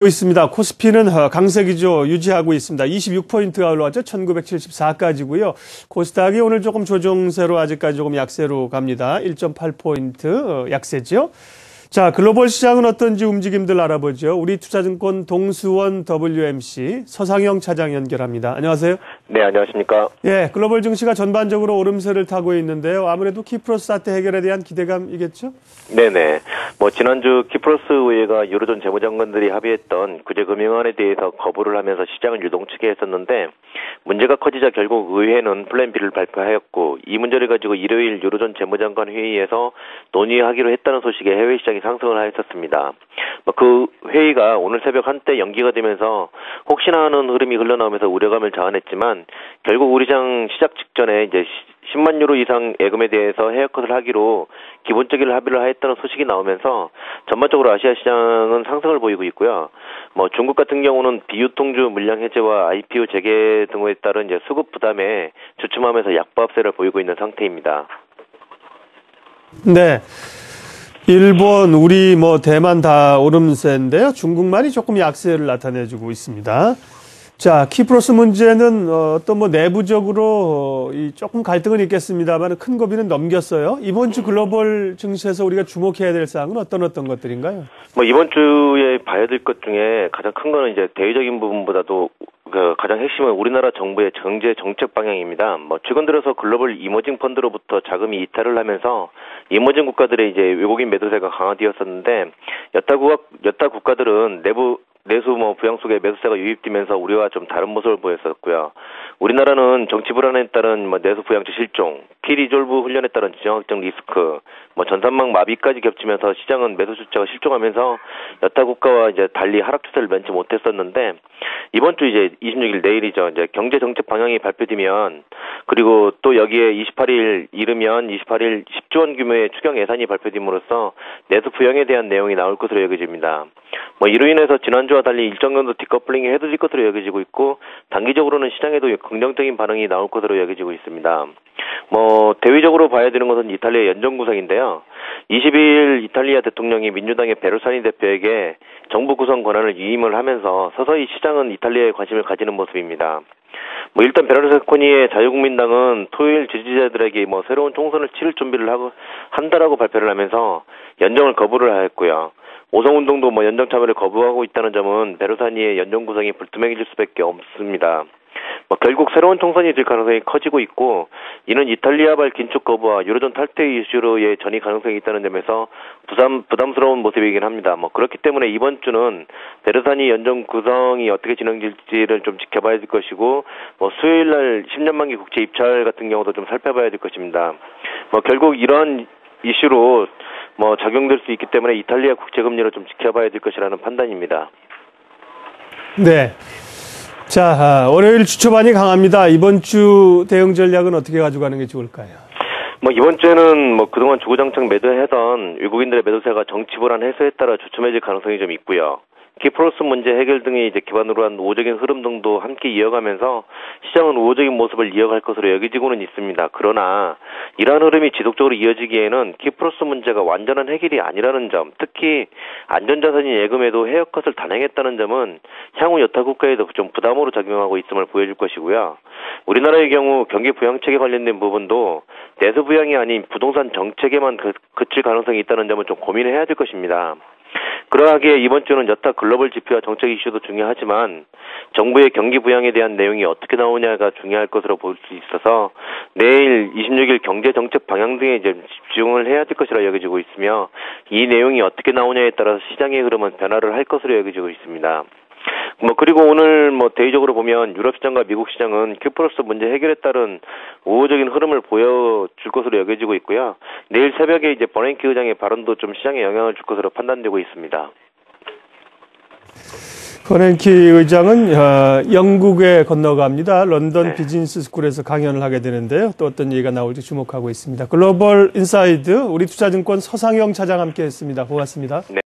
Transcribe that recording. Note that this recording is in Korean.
있습니다. 코스피는 강세 기조 유지하고 있습니다. 26포인트가 올라왔죠. 1974까지고요. 코스닥이 오늘 조금 조정세로 아직까지 조금 약세로 갑니다. 1.8포인트 약세죠. 자, 글로벌 시장은 어떤지 움직임들 알아보죠. 우리 투자증권 동수원 WMC 서상영 차장 연결합니다. 안녕하세요. 네, 안녕하십니까. 예, 글로벌 증시가 전반적으로 오름세를 타고 있는데요. 아무래도 키프로스 사태 해결에 대한 기대감이겠죠? 네네. 지난주 키프로스 의회가 유로존 재무장관들이 합의했던 구제금융안에 대해서 거부를 하면서 시장을 유동치게 했었는데 문제가 커지자 결국 의회는 플랜 B를 발표하였고 이 문제를 가지고 일요일 유로존 재무장관 회의에서 논의하기로 했다는 소식에 해외 시장이 상승을 하였었습니다. 그 회의가 오늘 새벽 한때 연기가 되면서 혹시나 하는 흐름이 흘러나오면서 우려감을 자아냈지만 결국 우리 시장 시작 직전에 이제 10만 유로 이상 예금에 대해서 헤어컷을 하기로 기본적인 합의를 하였다는 소식이 나오면서 전반적으로 아시아 시장은 상승을 보이고 있고요. 중국 같은 경우는 비유통주 물량 해제와 IPO 재개 등에 따른 이제 수급 부담에 주춤하면서 약보합세를 보이고 있는 상태입니다. 네. 일본, 우리, 대만 다 오름세인데요. 중국만이 조금 약세를 나타내주고 있습니다. 자, 키프로스 문제는 내부적으로 조금 갈등은 있겠습니다만 큰 고비는 넘겼어요. 이번 주 글로벌 증시에서 우리가 주목해야 될 사항은 어떤 것들인가요? 이번 주에 봐야 될 것 중에 가장 큰 거는 이제 대외적인 부분보다도 가장 핵심은 우리나라 정부의 경제 정책 방향입니다. 최근 들어서 글로벌 이머징 펀드로부터 자금이 이탈을 하면서 이머징 국가들의 이제 외국인 매도세가 강화되었었는데 여타 국가들은 내수 부양 속에 매수세가 유입되면서 우리와 좀 다른 모습을 보였었고요. 우리나라는 정치 불안에 따른 내수 부양처 실종, 피리졸브 훈련에 따른 지정학적 리스크, 전산망 마비까지 겹치면서 시장은 매수 주체가 실종하면서 여타 국가와 이제 달리 하락 추세를 면치 못했었는데 이번 주 이제 26일 내일이죠. 이제 경제 정책 방향이 발표되면 그리고 또 여기에 28일 10조 원 규모의 추경 예산이 발표됨으로써 내수 부양에 대한 내용이 나올 것으로 여겨집니다. 이로 인해서 지난주와 달리 일정 정도 디커플링이 해소될 것으로 여겨지고 있고 단기적으로는 시장에도 긍정적인 반응이 나올 것으로 여겨지고 있습니다. 대외적으로 봐야 되는 것은 이탈리아 연정 구성인데요. 20일 이탈리아 대통령이 민주당의 베르사니 대표에게 정부 구성 권한을 위임을 하면서 서서히 시장은 이탈리아에 관심을 가지는 모습입니다. 일단 베르사코니의 자유국민당은 토요일 지지자들에게 새로운 총선을 치를 준비를 한다라고 발표를 하면서 연정을 거부를 하였고요. 오성운동도 연정 참여를 거부하고 있다는 점은 베르사니의 연정 구성이 불투명해질 수밖에 없습니다. 결국 새로운 총선이 될 가능성이 커지고 있고 이는 이탈리아발 긴축 거부와 유로존 탈퇴 이슈로의 전이 가능성이 있다는 점에서 부담스러운 모습이긴 합니다. 그렇기 때문에 이번 주는 베르사니 연정 구성이 어떻게 진행될지를 좀 지켜봐야 될 것이고 수요일날 10년 만기 국채 입찰 같은 경우도 좀 살펴봐야 될 것입니다. 결국 이런 이슈로 작용될 수 있기 때문에 이탈리아 국채금리를 좀 지켜봐야 될 것이라는 판단입니다. 네. 자, 월요일 주초반이 강합니다. 이번 주 대응 전략은 어떻게 가져가는 게 좋을까요? 이번 주에는 그동안 주구장창 매도하던 외국인들의 매도세가 정치 불안 해소에 따라 주춤해질 가능성이 좀 있고요. 키프로스 문제 해결 등의 이제 기반으로 한 우호적인 흐름 등도 함께 이어가면서 시장은 우호적인 모습을 이어갈 것으로 여겨지고는 있습니다. 그러나 이러한 흐름이 지속적으로 이어지기에는 키프로스 문제가 완전한 해결이 아니라는 점, 특히 안전자산인 예금에도 헤어컷을 단행했다는 점은 향후 여타 국가에도 좀 부담으로 작용하고 있음을 보여줄 것이고요. 우리나라의 경우 경기 부양책에 관련된 부분도 내수 부양이 아닌 부동산 정책에만 그칠 가능성이 있다는 점은 좀 고민을 해야 될 것입니다. 그러하기에 이번 주는 여타 글로벌 지표와 정책 이슈도 중요하지만 정부의 경기 부양에 대한 내용이 어떻게 나오냐가 중요할 것으로 볼 수 있어서 내일 26일 경제 정책 방향 등에 이제 집중을 해야 될 것이라 여겨지고 있으며 이 내용이 어떻게 나오냐에 따라서 시장의 흐름은 변화를 할 것으로 여겨지고 있습니다. 그리고 오늘 대외적으로 보면 유럽 시장과 미국 시장은 키프로스 문제 해결에 따른 우호적인 흐름을 보여줄 것으로 여겨지고 있고요. 내일 새벽에 이제 버냉키 의장의 발언도 좀 시장에 영향을 줄 것으로 판단되고 있습니다. 버냉키 의장은 영국에 건너갑니다. 런던 비즈니스 스쿨에서 강연을 하게 되는데요. 또 어떤 얘기가 나올지 주목하고 있습니다. 글로벌 인사이드 우리 투자증권 서상영 차장 함께했습니다. 고맙습니다. 네.